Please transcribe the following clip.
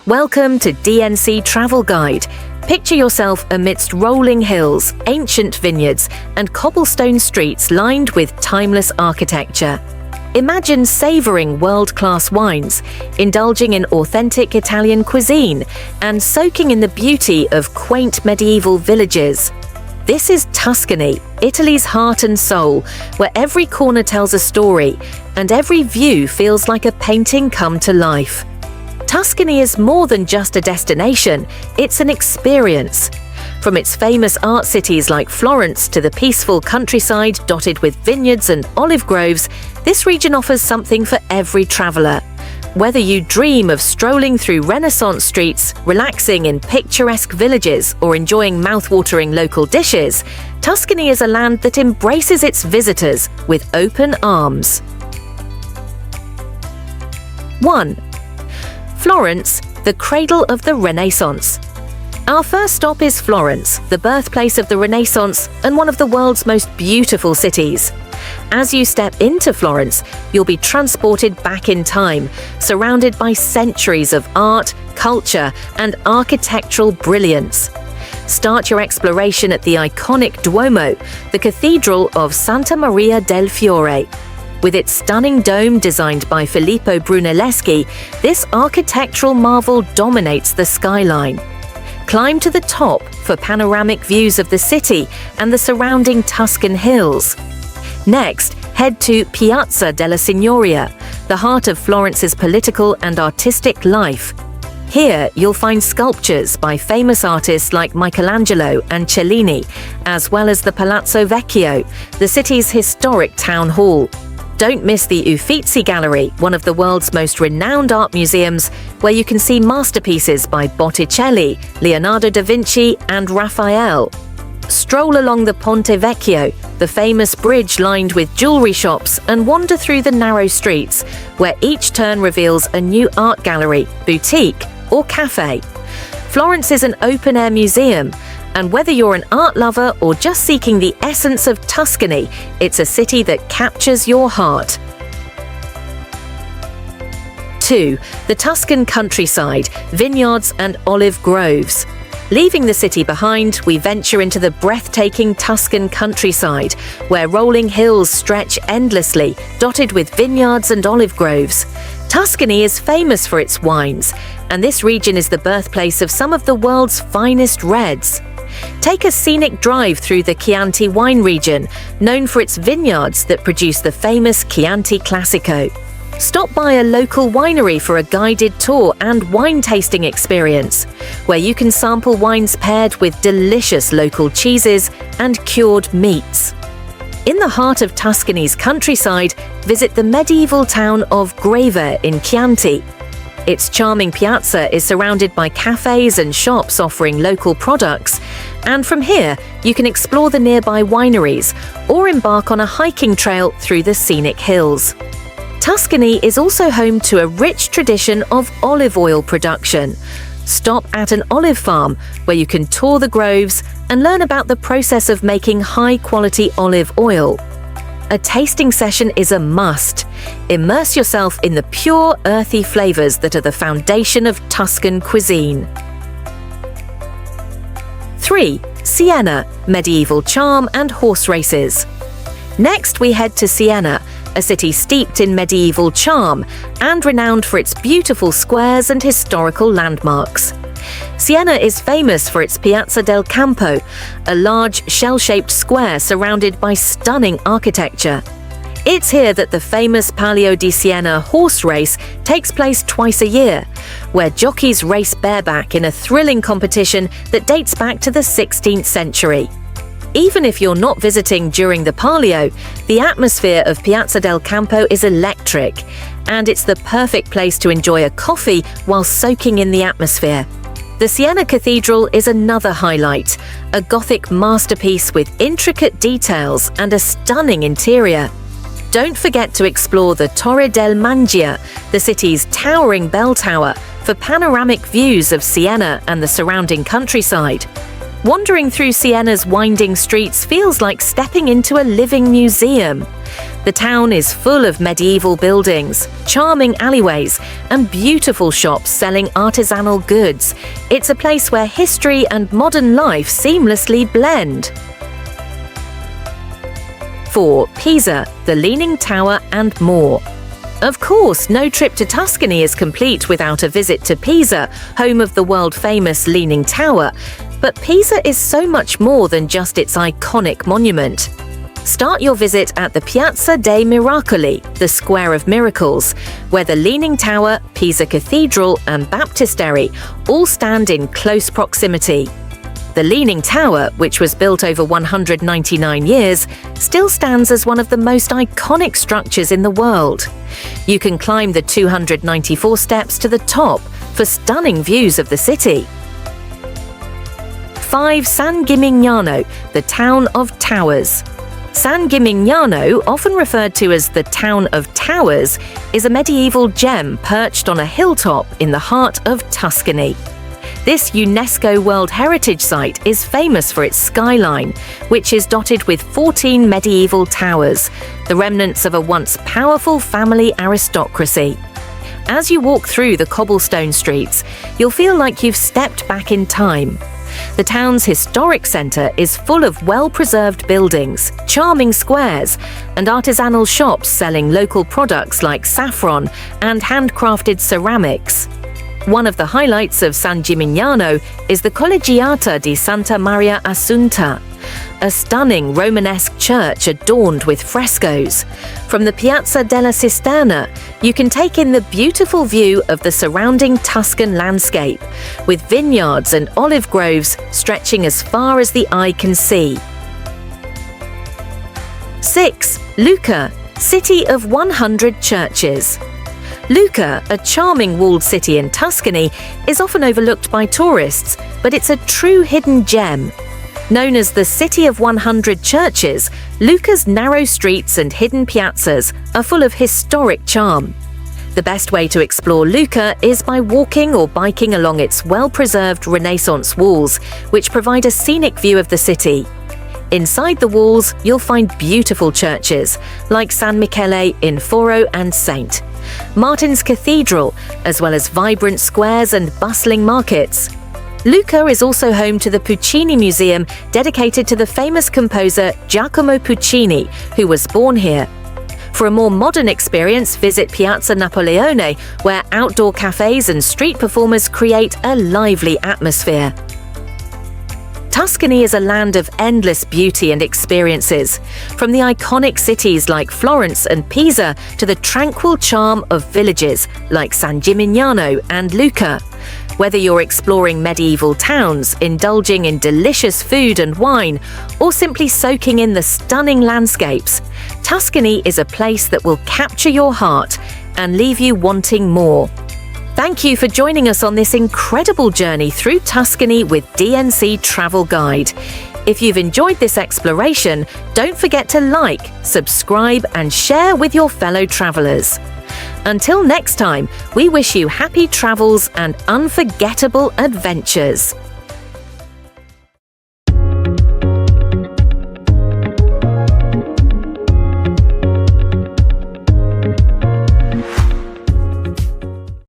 Welcome to DNC Travel Guide. Picture yourself amidst rolling hills, ancient vineyards, and cobblestone streets lined with timeless architecture. Imagine savoring world-class wines, indulging in authentic Italian cuisine, and soaking in the beauty of quaint medieval villages. This is Tuscany, Italy's heart and soul, where every corner tells a story and every view feels like a painting come to life. Tuscany is more than just a destination, it's an experience. From its famous art cities like Florence to the peaceful countryside dotted with vineyards and olive groves, this region offers something for every traveler. Whether you dream of strolling through Renaissance streets, relaxing in picturesque villages, or enjoying mouth-watering local dishes, Tuscany is a land that embraces its visitors with open arms. 1. Florence, the cradle of the Renaissance. Our first stop is Florence, the birthplace of the Renaissance and one of the world's most beautiful cities. As you step into Florence, you'll be transported back in time, surrounded by centuries of art, culture, and architectural brilliance. Start your exploration at the iconic Duomo, the Cathedral of Santa Maria del Fiore. With its stunning dome designed by Filippo Brunelleschi, this architectural marvel dominates the skyline. Climb to the top for panoramic views of the city and the surrounding Tuscan hills. Next, head to Piazza della Signoria, the heart of Florence's political and artistic life. Here, you'll find sculptures by famous artists like Michelangelo and Cellini, as well as the Palazzo Vecchio, the city's historic town hall. Don't miss the Uffizi Gallery, one of the world's most renowned art museums, where you can see masterpieces by Botticelli, Leonardo da Vinci, and Raphael. Stroll along the Ponte Vecchio, the famous bridge lined with jewelry shops, and wander through the narrow streets, where each turn reveals a new art gallery, boutique, or cafe. Florence is an open-air museum, and whether you're an art lover or just seeking the essence of Tuscany, it's a city that captures your heart. 2. The Tuscan countryside, vineyards and olive groves. Leaving the city behind, we venture into the breathtaking Tuscan countryside, where rolling hills stretch endlessly, dotted with vineyards and olive groves. Tuscany is famous for its wines, and this region is the birthplace of some of the world's finest reds. Take a scenic drive through the Chianti wine region, known for its vineyards that produce the famous Chianti Classico. Stop by a local winery for a guided tour and wine tasting experience, where you can sample wines paired with delicious local cheeses and cured meats. In the heart of Tuscany's countryside, visit the medieval town of Greve in Chianti. Its charming piazza is surrounded by cafes and shops offering local products, and from here you can explore the nearby wineries or embark on a hiking trail through the scenic hills. Tuscany is also home to a rich tradition of olive oil production. Stop at an olive farm where you can tour the groves and learn about the process of making high-quality olive oil. A tasting session is a must. Immerse yourself in the pure, earthy flavors that are the foundation of Tuscan cuisine. 3. Siena, medieval charm and horse races. Next, we head to Siena, a city steeped in medieval charm and renowned for its beautiful squares and historical landmarks. Siena is famous for its Piazza del Campo, a large shell-shaped square surrounded by stunning architecture. It's here that the famous Palio di Siena horse race takes place twice a year, where jockeys race bareback in a thrilling competition that dates back to the 16th century. Even if you're not visiting during the Palio, the atmosphere of Piazza del Campo is electric, and it's the perfect place to enjoy a coffee while soaking in the atmosphere. The Siena Cathedral is another highlight, a Gothic masterpiece with intricate details and a stunning interior. Don't forget to explore the Torre del Mangia, the city's towering bell tower, for panoramic views of Siena and the surrounding countryside. Wandering through Siena's winding streets feels like stepping into a living museum. The town is full of medieval buildings, charming alleyways, and beautiful shops selling artisanal goods. It's a place where history and modern life seamlessly blend. 4. Pisa, the Leaning Tower and more. Of course, no trip to Tuscany is complete without a visit to Pisa, home of the world-famous Leaning Tower. But Pisa is so much more than just its iconic monument. Start your visit at the Piazza dei Miracoli, the Square of Miracles, where the Leaning Tower, Pisa Cathedral, and Baptistery all stand in close proximity. The Leaning Tower, which was built over 199 years, still stands as one of the most iconic structures in the world. You can climb the 294 steps to the top for stunning views of the city. 5. San Gimignano, the Town of Towers. San Gimignano, often referred to as the Town of Towers, is a medieval gem perched on a hilltop in the heart of Tuscany. This UNESCO World Heritage Site is famous for its skyline, which is dotted with 14 medieval towers, the remnants of a once powerful family aristocracy. As you walk through the cobblestone streets, you'll feel like you've stepped back in time. The town's historic centre is full of well-preserved buildings, charming squares, and artisanal shops selling local products like saffron and handcrafted ceramics. One of the highlights of San Gimignano is the Collegiata di Santa Maria Assunta, a stunning Romanesque church adorned with frescoes. From the Piazza della Cisterna, you can take in the beautiful view of the surrounding Tuscan landscape, with vineyards and olive groves stretching as far as the eye can see. 6. Lucca, City of 100 Churches. Lucca, a charming walled city in Tuscany, is often overlooked by tourists, but it's a true hidden gem. Known as the City of 100 Churches, Lucca's narrow streets and hidden piazzas are full of historic charm. The best way to explore Lucca is by walking or biking along its well-preserved Renaissance walls, which provide a scenic view of the city. Inside the walls, you'll find beautiful churches, like San Michele in Foro and Saint, Martin's Cathedral, as well as vibrant squares and bustling markets. Lucca is also home to the Puccini Museum, dedicated to the famous composer Giacomo Puccini, who was born here. For a more modern experience, visit Piazza Napoleone, where outdoor cafes and street performers create a lively atmosphere. Tuscany is a land of endless beauty and experiences, from the iconic cities like Florence and Pisa to the tranquil charm of villages like San Gimignano and Lucca. Whether you're exploring medieval towns, indulging in delicious food and wine, or simply soaking in the stunning landscapes, Tuscany is a place that will capture your heart and leave you wanting more. Thank you for joining us on this incredible journey through Tuscany with DNC Travel Guide. If you've enjoyed this exploration, don't forget to like, subscribe, and share with your fellow travelers. Until next time, we wish you happy travels and unforgettable adventures.